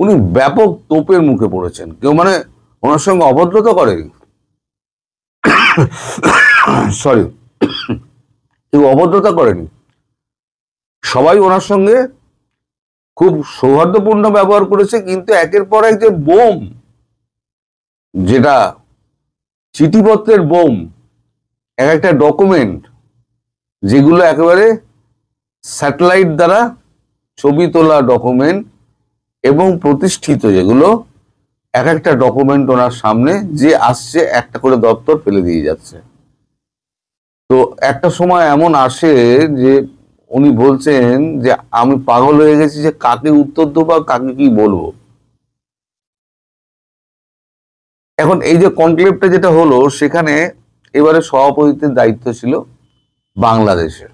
উনি ব্যাপক তোপের মুখে পড়েছেন। কেউ মানে ওনার সঙ্গে অভদ্রতা করেনি, সরি, কেউ অভদ্রতা করেনি, সবাই ওনার সঙ্গে খুব সৌহার্দ্যপূর্ণ ব্যবহার করেছে। কিন্তু একের পর এক যে বোম, যেটা চিঠিপত্রের বোম, এক একটা ডকুমেন্ট যেগুলো একেবারে স্যাটেলাইট দ্বারা ছবি তোলা ডকুমেন্ট এবং প্রতিষ্ঠিত, যেগুলো এক একটা ডকুমেন্ট ওনার সামনে যে আসছে একটা করে দপ্তর ফেলে দিয়ে যাচ্ছে। তো একটা সময় এমন আসে যে উনি বলছেন যে আমি পাগল হয়ে গেছি যে কাকে উত্তর দেবো বা কাকে কি বলবো। এখন এই যে কনক্লেভটা যেটা হলো, সেখানে এবারে সভাপতিত্বের দায়িত্ব ছিল বাংলাদেশের।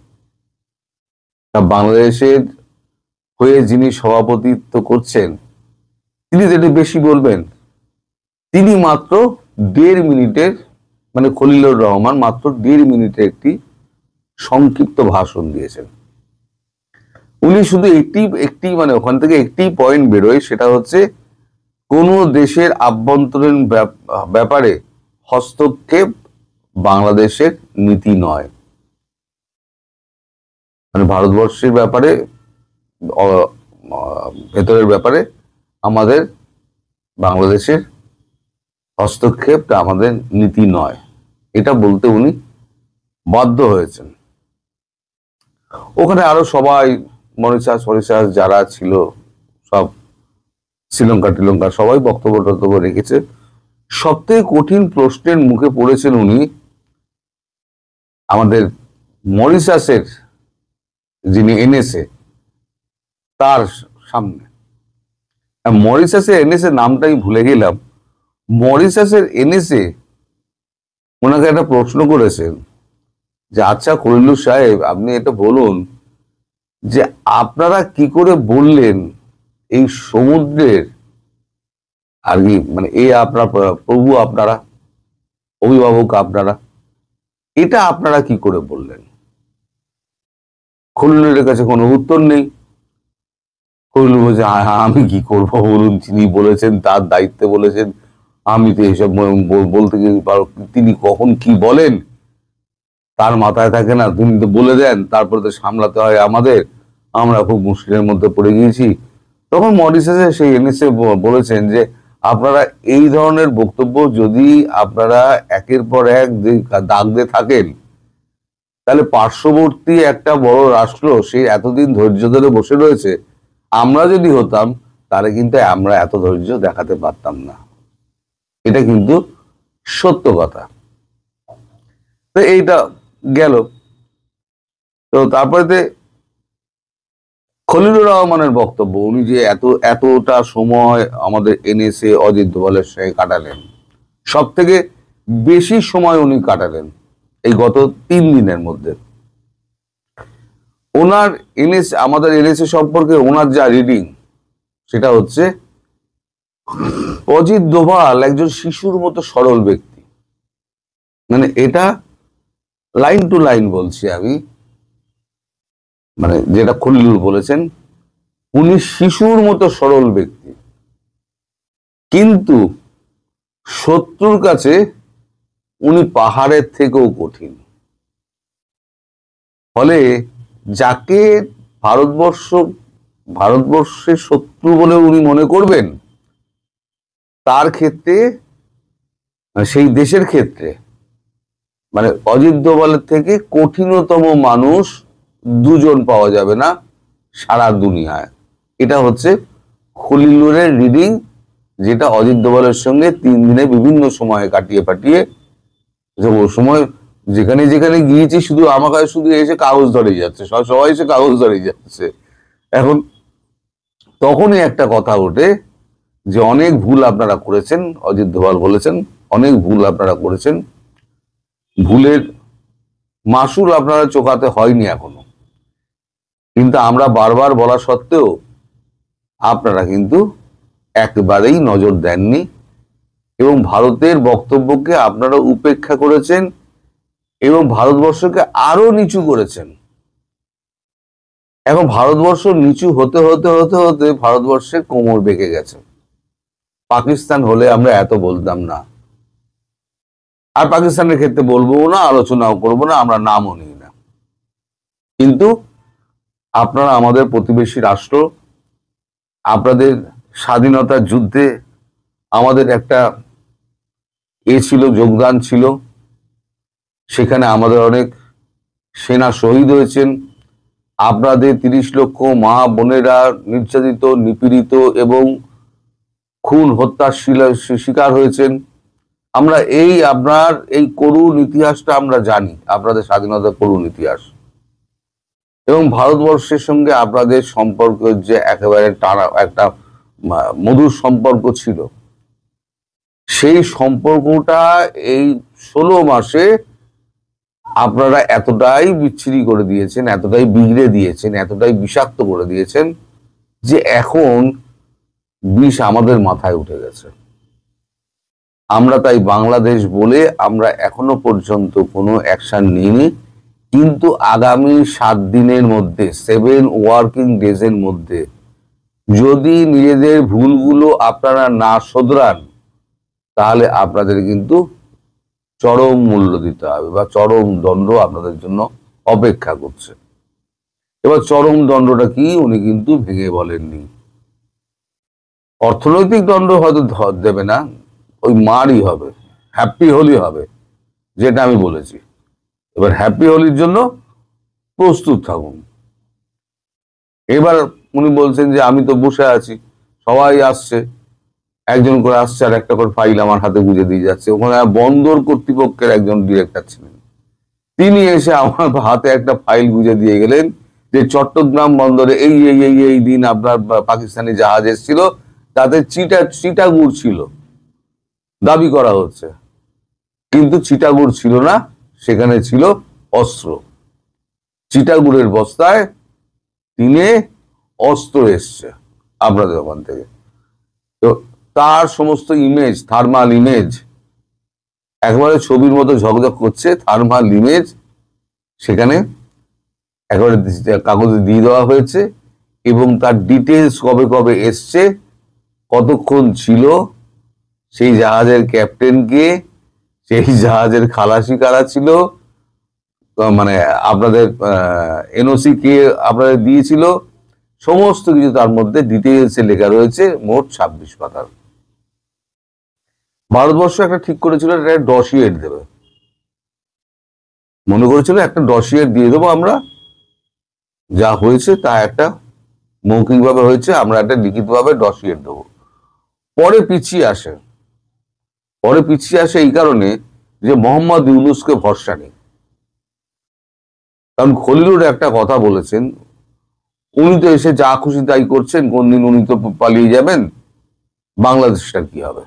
বাংলাদেশের হয়ে যিনি সভাপতিত্ব করছেন তিনি যেটা বেশি বলবেন, তিনি মাত্র 1.5 মিনিটের মানে খলিলুর রহমান মাত্র 1.5 মিনিটে একটি সংক্ষিপ্ত ভাষণ দিয়েছেন। উনি শুধু একটি মানে ওখান থেকে একটি পয়েন্ট বেরোয়, সেটা হচ্ছে কোন দেশের আভ্যন্তরীণ ব্যাপারে হস্তক্ষেপ বাংলাদেশের নীতি নয়। মানে ভারতবর্ষের ব্যাপারে ভেতরের ব্যাপারে আমাদের বাংলাদেশের হস্তক্ষেপটা আমাদের নীতি নয়, এটা বলতে উনি বাধ্য হয়েছেন। ওখানে আরো সবাই মরিশাস যারা ছিল সব শ্রীলঙ্কা সবাই বক্তব্য রেখেছে। সবথেকে কঠিন প্রশ্নের মুখে পড়েছেন উনি আমাদের মরিশাসের যিনি এনএসএ তার সামনে। মরিশাসের এনএসএ নামটা আমি ভুলে গেলাম। মরিশাসের এনএসএ ওনাকে একটা প্রশ্ন করেছেন যে আচ্ছা খলিলুর সাহেব, আপনি এটা বলুন যে আপনারা কি করে বললেন এই সমুদ্রের আর কি মানে এই আপনার প্রভু, আপনারা অভিভাবক, আপনারা এটা আপনারা কি করে বললেন? খলিলুরের কাছে কোনো উত্তর নেই। খলিলুর বলছে আমি কি করবো বলুন, তিনি বলেছেন, তার দায়িত্বে বলেছেন, আমি তো এসব বলতে তিনি কখন কি বলেন তার মাথায় থাকে না, তিনি তো বলে দেন, তারপরে তো সামলাতে হয় আমাদের, আমরা খুব মুশকিলের মধ্যে পড়ে গিয়েছি। তখন মরিশাসে সেই এনএসএ বলেছেন যে আপনারা এই ধরনের বক্তব্য যদি আপনারা একের পর এক দাগ দিয়ে থাকেন, তাহলে পার্শ্ববর্তী একটা বড় রাষ্ট্র সে এতদিন ধৈর্য ধরে বসে রয়েছে, আমরা যদি হতাম তাহলে কিন্তু আমরা এত ধৈর্য দেখাতে পারতাম না। এটা কিন্তু সত্য কথা। তো এইটা গেল। তো তারপরে খলিলুর রহমানের বক্তব্য, উনি যে এতটা সময় আমাদের এনএসএ অজিত দোভালের সঙ্গে কাটালেন, সব থেকে বেশি সময় উনি কাটালেন এই গত 3 দিনের মধ্যে। ওনার আমাদের এনএসএ সম্পর্কে ওনার যা রিডিং, সেটা হচ্ছে অজিত দোভাল একজন শিশুর মতো সরল ব্যক্তি। মানে এটা লাইন টু লাইন বলছি আমি, মানে যেটা খলিলুর বলেছেন, উনি শিশুর মতো সরল ব্যক্তি, কিন্তু শত্রুর কাছে উনি পাহাড়ের থেকেও কঠিন। ফলে যাকে ভারতবর্ষের শত্রু বলে উনি মনে করবেন, তার ক্ষেত্রে সেই দেশের ক্ষেত্রে মানে অজিত দোভালের থেকে কঠিনতম মানুষ 2 জন পাওয়া যাবে না সারা দুনিয়ায়। এটা হচ্ছে খলিলুরের রিডিং, যেটা অজিত দোভালের সঙ্গে 3 দিনে বিভিন্ন সময়ে কাটিয়ে ওই সময় যেখানে যেখানে গিয়েছি শুধু আমাকে শুধু এসে কাগজ ধরে যাচ্ছে, সবাই এসে কাগজ ধরে যাচ্ছে। এখন তখনই একটা কথা ওঠে যে অনেক ভুল আপনারা করেছেন, অজিত দোভাল বলেছেন অনেক ভুল আপনারা করেছেন, ভুলের মাসুল আপনারা চোকাতে হয়নি এখনো, কিন্তু আমরা বারবার বলা সত্ত্বেও আপনারা কিন্তু একেবারেই নজর দেননি এবং ভারতের বক্তব্যকে আপনারা উপেক্ষা করেছেন এবং ভারতবর্ষকে আরো নিচু করেছেন। এখন ভারতবর্ষ নিচু হতে হতে হতে হতে ভারতবর্ষের কোমর বেঁকে গেছে। পাকিস্তান হলে আমরা এত বলতাম না, আর পাকিস্তানের ক্ষেত্রে বলবো না, আলোচনাও করবো না, আমরা নামও নিই না। কিন্তু আপনারা আমাদের প্রতিবেশী রাষ্ট্র, আপনাদের স্বাধীনতার যুদ্ধে আমাদের একটা ছিল, যোগদান ছিল, সেখানে আমাদের অনেক সেনা শহীদ হয়েছেন, আপনাদের 30 লক্ষ মা বোনেরা নির্যাতিত, নিপীড়িত এবং খুন হত্যার শিকার হয়েছেন। আমরা আপনার এই করুণ ইতিহাসটা আমরা জানি, আপনাদের স্বাধীনতার করুণ ইতিহাস, এবং ভারতবর্ষের সঙ্গে আপনাদের সম্পর্ক যে একেবারে টানা একটা মধুর সম্পর্ক ছিল, সেই সম্পর্কটা এই 16 মাসে আপনারা এতটাই বিচ্ছিরি করে দিয়েছেন, এতটাই বিগড়ে দিয়েছেন, এতটাই বিষাক্ত করে দিয়েছেন যে এখন বিষ আমাদের মাথায় উঠে গেছে। আমরা তাই বাংলাদেশ বলে আমরা এখনো পর্যন্ত কোনো অ্যাকশন নিইনি, কিন্তু আগামী 7 দিনের মধ্যে 7 ওয়ার্কিং ডেজের মধ্যে যদি নিজেদের ভুলগুলো আপনারা না শোধরান তাহলে আপনাদের কিন্তু চরম মূল্য দিতে হবে বা চরম দণ্ড আপনাদের জন্য অপেক্ষা করছে। এবার চরম দণ্ডটা কি উনি কিন্তু ভেঙে বলেননি। অর্থনৈতিক দণ্ড হয়তো দেবে না, ওই মারই হবে, হ্যাপি হোলি হবে, যেটা আমি বলেছি। এবার হ্যাপি হোলির জন্য প্রস্তুত থাকুন। এবার উনি বলছেন যে আমি তো বসে আছি, সবাই আসছে, একজন করে আসছে আর একটা করে ফাইল আমার হাতে গুঁজে দিয়ে যাচ্ছে। ওখানে বন্দর কর্তৃপক্ষের একজন ডিরেক্টর ছিলেন, তিনি এসে আমার হাতে একটা ফাইল গুঁজে দিয়ে গেলেন যে চট্টগ্রাম বন্দরে এই এই এই এই দিন আপনার পাকিস্তানি জাহাজ এসেছিল, তাতে চিটাগুড় ছিল দাবি করা হচ্ছে, কিন্তু চিটাগুড় ছিল না, সেখানে ছিল অস্ত্র। চিটাগুড়ের বস্তায় তিনে অস্ত্র এসছে আপনাদের ওখান থেকে। তো তার সমস্ত ইমেজ, থার্মাল ইমেজ একেবারে ছবির মতো ঝকঝক করছে, থার্মাল ইমেজ সেখানে একেবারে কাগজে দিয়ে দেওয়া হয়েছে, এবং তার ডিটেলস কবে কবে এসছে, কতক্ষণ ছিল, সেই জাহাজের ক্যাপ্টেন কে, সেই জাহাজের খালাসি কারা ছিল, মানে আপনাদের এনওসি কে আপনাদের দিয়েছিল, সমস্ত কিছু তার মধ্যে ডিটেলসে লেখা রয়েছে, মোট 26 পাতার। ভারতবর্ষ একটা ঠিক করেছিল একটা ডসিয়েট দেবে, মনে করেছিল একটা ডসিয়েট দিয়ে দেবো আমরা, যা হয়েছে তা একটা মৌখিকভাবে হয়েছে, আমরা একটা লিখিতভাবে ডসিয়েট দেবো। পরে পিছিয়ে আসে এই কারণে যে মোহাম্মদ ইউনূসকে ভরসা নেই। কারণ খলিলুর একটা কথা বলেছেন, উনি তো এসে যা খুশি তাই করছেন, কোন দিন উনি তো পালিয়ে যাবেন, বাংলাদেশটা কি হবে।